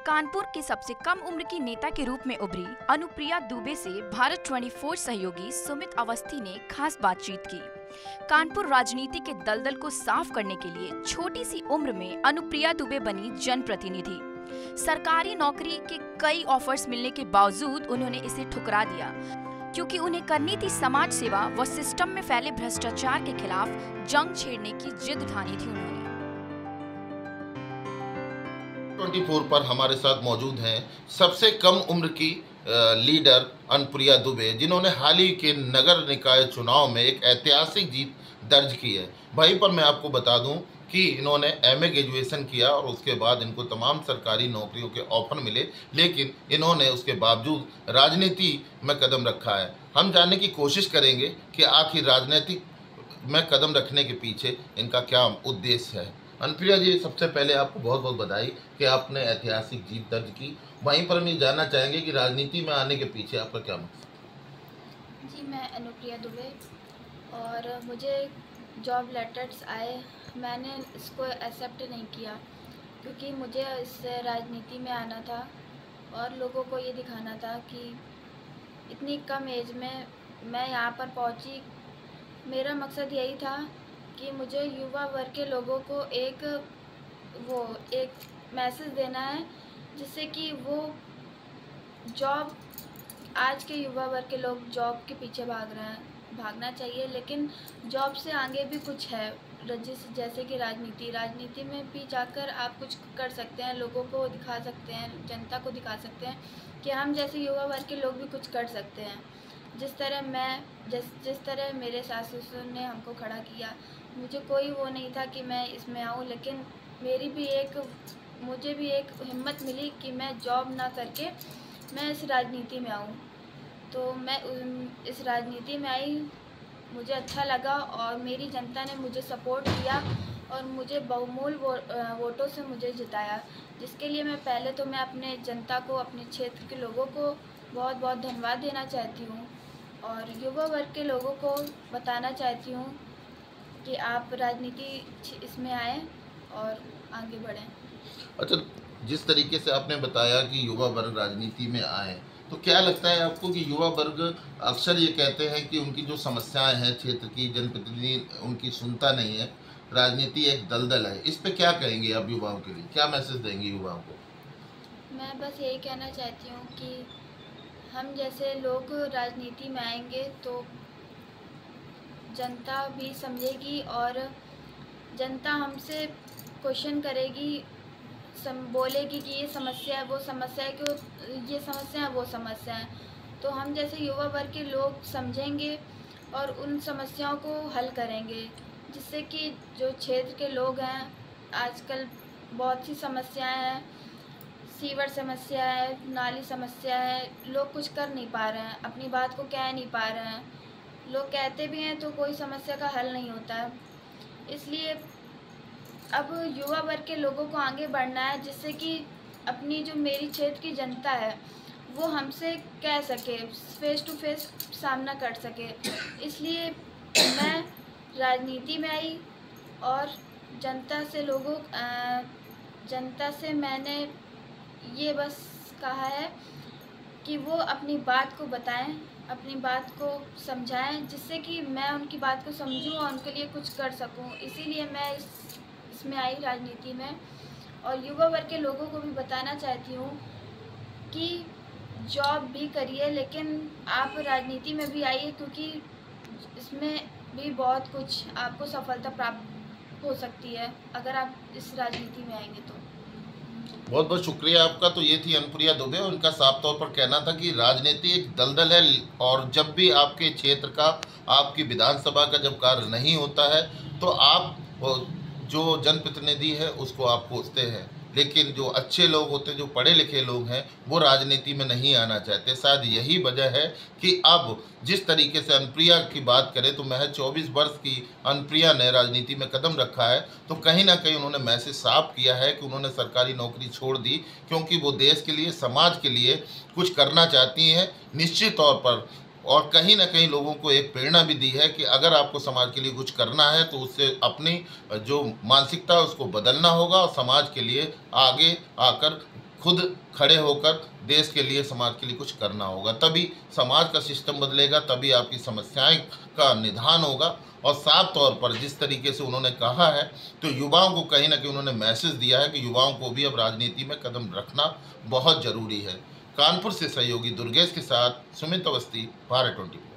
कानपुर की सबसे कम उम्र की नेता के रूप में उभरी अनुप्रिया दुबे से भारत 24 सहयोगी सुमित अवस्थी ने खास बातचीत की। कानपुर राजनीति के दलदल को साफ करने के लिए छोटी सी उम्र में अनुप्रिया दुबे बनी जनप्रतिनिधि। सरकारी नौकरी के कई ऑफर्स मिलने के बावजूद उन्होंने इसे ठुकरा दिया, क्योंकि उन्हें करनी थी समाज सेवा व सिस्टम में फैले भ्रष्टाचार के खिलाफ जंग छेड़ने की जिद ठानी थी उन्होंने। 24 पर हमारे साथ मौजूद हैं सबसे कम उम्र की लीडर अनुप्रिया दुबे, जिन्होंने हाल ही के नगर निकाय चुनाव में एक ऐतिहासिक जीत दर्ज की है। वहीं पर मैं आपको बता दूं कि इन्होंने एमए ग्रेजुएशन किया और उसके बाद इनको तमाम सरकारी नौकरियों के ऑफर मिले, लेकिन इन्होंने उसके बावजूद राजनीति में कदम रखा है। हम जानने की कोशिश करेंगे कि आखिर राजनीति में कदम रखने के पीछे इनका क्या उद्देश्य है। अनुप्रिया जी, सबसे पहले आपको बहुत बहुत बधाई कि आपने ऐतिहासिक जीत दर्ज की। वहीं पर हम ये जानना चाहेंगे कि राजनीति में आने के पीछे आपका क्या मकसद? जी, मैं अनुप्रिया दुबे और मुझे जॉब लेटर्स आए, मैंने इसको एक्सेप्ट नहीं किया क्योंकि मुझे इस राजनीति में आना था और लोगों को ये दिखाना था कि इतनी कम एज में मैं यहाँ पर पहुँची। मेरा मकसद यही था कि मुझे युवा वर्ग के लोगों को एक मैसेज देना है, जिससे कि वो जॉब, आज के युवा वर्ग के लोग जॉब के पीछे भागना चाहिए, लेकिन जॉब से आगे भी कुछ है, जैसे कि राजनीति में भी जाकर आप कुछ कर सकते हैं, लोगों को दिखा सकते हैं, जनता को दिखा सकते हैं कि हम जैसे युवा वर्ग के लोग भी कुछ कर सकते हैं। जिस तरह मेरे सास ससुर ने हमको खड़ा किया, मुझे कोई वो नहीं था कि मैं इसमें आऊँ, लेकिन मुझे भी एक हिम्मत मिली कि मैं जॉब ना करके मैं इस राजनीति में आऊँ। तो मैं इस राजनीति में आई, मुझे अच्छा लगा और मेरी जनता ने मुझे सपोर्ट किया और मुझे बहुमूल्य वोटों से मुझे जिताया, जिसके लिए मैं अपने जनता को, अपने क्षेत्र के लोगों को बहुत बहुत धन्यवाद देना चाहती हूँ और युवा वर्ग के लोगों को बताना चाहती हूँ कि आप राजनीति इसमें आएँ और आगे बढ़ें। अच्छा, जिस तरीके से आपने बताया कि युवा वर्ग राजनीति में आए, तो क्या लगता है आपको कि युवा वर्ग अक्सर ये कहते हैं कि उनकी जो समस्याएं हैं क्षेत्र की, जनप्रतिनिधि उनकी सुनता नहीं है, राजनीति एक दलदल है, इस पे क्या कहेंगे आप युवाओं के लिए, क्या मैसेज देंगे युवाओं को? मैं बस यही कहना चाहती हूँ कि हम जैसे लोग राजनीति में आएंगे तो जनता भी समझेगी और जनता हमसे क्वेश्चन करेगी, बोलेगी कि ये समस्या है, वो समस्या है, क्यों ये समस्या है, वो समस्या है। तो हम जैसे युवा वर्ग के लोग समझेंगे और उन समस्याओं को हल करेंगे, जिससे कि जो क्षेत्र के लोग हैं, आजकल बहुत सी समस्याएं हैं, सीवर समस्या है, नाली समस्या है, लोग कुछ कर नहीं पा रहे हैं, अपनी बात को कह नहीं पा रहे हैं, लोग कहते भी हैं तो कोई समस्या का हल नहीं होता है। इसलिए अब युवा वर्ग के लोगों को आगे बढ़ना है, जिससे कि अपनी जो मेरी क्षेत्र की जनता है वो हमसे कह सके, फेस टू फेस सामना कर सके। इसलिए मैं राजनीति में आई और जनता से मैंने ये बस कहा है कि वो अपनी बात को बताएं, अपनी बात को समझाएं, जिससे कि मैं उनकी बात को समझूं और उनके लिए कुछ कर सकूं। इसीलिए मैं इसमें आई राजनीति में और युवा वर्ग के लोगों को भी बताना चाहती हूँ कि जॉब भी करिए, लेकिन आप राजनीति में भी आइए, क्योंकि इसमें भी बहुत कुछ आपको सफलता प्राप्त हो सकती है अगर आप इस राजनीति में आएंगे तो। बहुत बहुत शुक्रिया आपका। तो ये थी अनुप्रिया दुबे, उनका साफ तौर पर कहना था कि राजनीति एक दलदल है और जब भी आपके क्षेत्र का, आपकी विधानसभा का जब कार्य नहीं होता है तो आप जो जनप्रतिनिधि है उसको आप पूछते हैं, लेकिन जो अच्छे लोग होते हैं, जो पढ़े लिखे लोग हैं, वो राजनीति में नहीं आना चाहते। शायद यही वजह है कि अब जिस तरीके से अनुप्रिया की बात करें तो महज 24 वर्ष की अनुप्रिया ने राजनीति में कदम रखा है, तो कहीं ना कहीं उन्होंने मैसेज साफ किया है कि उन्होंने सरकारी नौकरी छोड़ दी, क्योंकि वो देश के लिए, समाज के लिए कुछ करना चाहती हैं निश्चित तौर पर। और कहीं ना कहीं लोगों को एक प्रेरणा भी दी है कि अगर आपको समाज के लिए कुछ करना है तो उससे अपनी जो मानसिकता है उसको बदलना होगा और समाज के लिए आगे आकर खुद खड़े होकर देश के लिए, समाज के लिए कुछ करना होगा। तभी समाज का सिस्टम बदलेगा, तभी आपकी समस्याएं का निदान होगा। और साफ तौर पर जिस तरीके से उन्होंने कहा है, तो युवाओं को कहीं ना कहीं उन्होंने मैसेज दिया है कि युवाओं को भी अब राजनीति में कदम रखना बहुत ज़रूरी है। कानपुर से सहयोगी दुर्गेश के साथ सुमित अवस्थी, भारत 24।